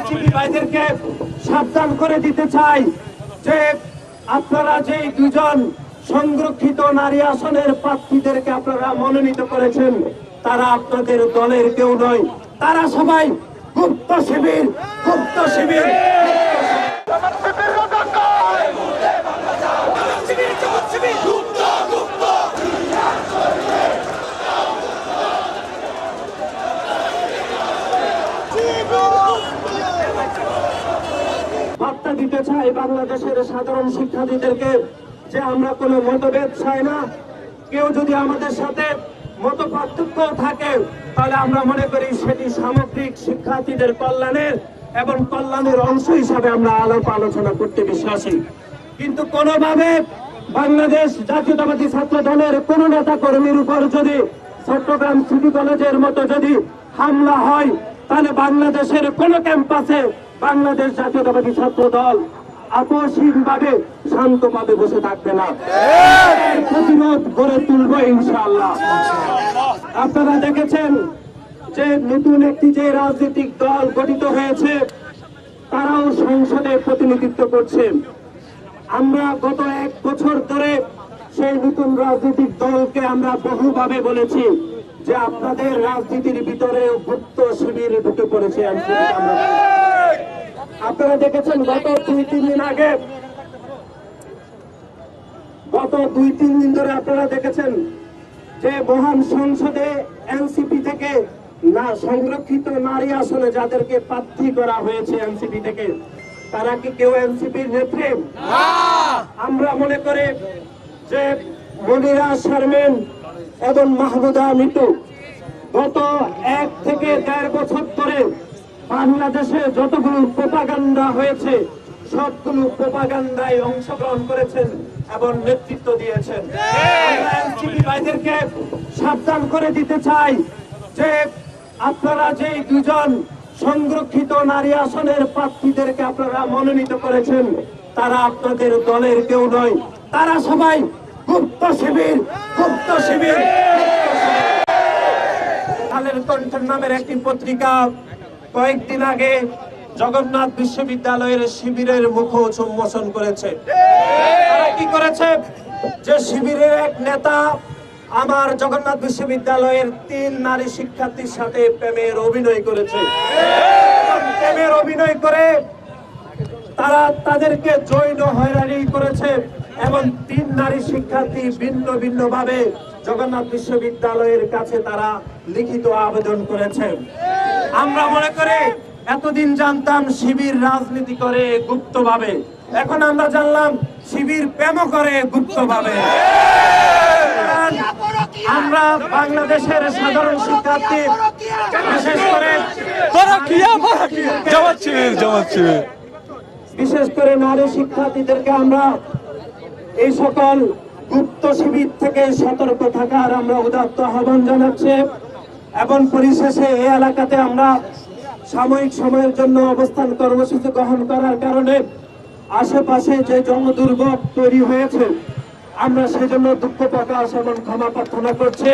NCP ভাইদেরকে সাবধান করে দিতে চাই যে আপনারা যে দুজন সংরক্ষিত নারী আসনের প্রার্থীদেরকে আপনারা মনোনীত করেছেন তারা আপনাদের দলের কেউ নয়, তারা সবাই গুপ্ত শিবির। বার্তা দিতে চাই বাংলাদেশের সাধারণ শিক্ষার্থীদেরকে যে আমরা কোনো মতভেদ চাই না। কেউ যদি আমাদের সাথে মত পার্থক্য থাকে তাহলে আমরা মনে করি সেটি সামগ্রিক শিক্ষার্থীদের কল্যাণের এবং কল্যাণের অংশ হিসাবে আমরা আলোচনা করতে বিশ্বাসী। কিন্তু কোনোভাবে বাংলাদেশ জাতীয়তাবাদী ছাত্র দলের কোন নেতা কর্মীর উপর যদি চট্টগ্রাম সিটি কলেজের মতো যদি হামলা হয় তাহলে বাংলাদেশের কোন ক্যাম্পাসে বাংলাদেশ জাতীয়তাবাদী ছাত্র দল আপোষহীনভাবে শান্তভাবে বসে থাকবে না, প্রতিরোধ গড়ে তুলবো ইনশাআল্লাহ। আপনারা দেখেছেন যে নতুন একটি যে রাজনৈতিক দল গঠিত হয়েছে তারাও সংসদে প্রতিনিধিত্ব করছে। আমরা গত 1 বছর ধরে সেই নতুন রাজনৈতিক দলকে আমরা বহুভাবে বলেছি যে আপনাদের রাজনীতির ভিতরে গুপ্ত শিবির ঢুকে পড়েছে। আপনারা দেখেছেন গত 2-3 দিন ধরে আপনারা দেখেছেন যে মহান সংসদে এনসিপি থেকে সংরক্ষিত নারী আসনে যাদেরকে প্রার্থী করা হয়েছে এনসিপি থেকে, তারা কি কেউ এনসিপির নেত্রী? আমরা মনে করি যে মনিরা শারমিন এবং মাহমুদা মিতু গত 1 থেকে 1.5 বছর ধরে বাংলাদেশে যতগুলো প্রোপাগান্ডা হয়েছে সবগুলো প্রোপাগান্ডায় অংশগ্রহণ করেছেন এবং নেতৃত্ব দিয়েছেন। আমরা এনসিপি ভাইদেরকে সাবধান করে দিতে চাই যে আপনারা যে দুজন সংরক্ষিত নারী আসনের প্রার্থীদেরকে আপনারা মনোনীত করেছেন তারা আপনাদের দলের কেউ নয়, তারা সবাই গুপ্ত শিবির। কালের কণ্ঠ নামের একটি পত্রিকা কয়েকদিন আগে জগন্নাথ বিশ্ববিদ্যালয়ের শিবিরের মুখ উন্মোচন করেছে। তারা কি করেছে যে শিবিরের এক নেতা আমার জগন্নাথ বিশ্ববিদ্যালয়ের 3 নারী শিক্ষার্থীর সাথে প্রেমের অভিনয় করেছে। প্রেমের অভিনয় করে তারা তাদেরকে যৌন হয়রানি করেছে এবং 3 নারী শিক্ষার্থী ভিন্ন ভাবে জগন্নাথ বিশ্ববিদ্যালয়ের কাছে তারা লিখিত আবেদন করেছে। আমরা মনে করি এতদিন জানতাম শিবির রাজনীতি করে গুপ্তভাবে, এখন আমরা জানলাম শিবির প্রেম করে গুপ্তভাবে। আমরা বাংলাদেশের সাধারণ শিক্ষার্থী বিশেষ করে নারী শিক্ষার্থীদেরকে আমরা এই সকল গুপ্ত শিবির থেকে সতর্ক থাকার আমরা উদাত্ত আহ্বান জানাচ্ছি। এবং পরিশেষে এই এলাকাতে আমরা সাময়িক সময়ের জন্য অবস্থান কর্মসূচি গ্রহণ করার কারণে আশেপাশে যে জনদুর্ভোগ তৈরি হয়েছে আমরা সেজন্য দুঃখ প্রকাশ এবং ক্ষমা প্রার্থনা করছি।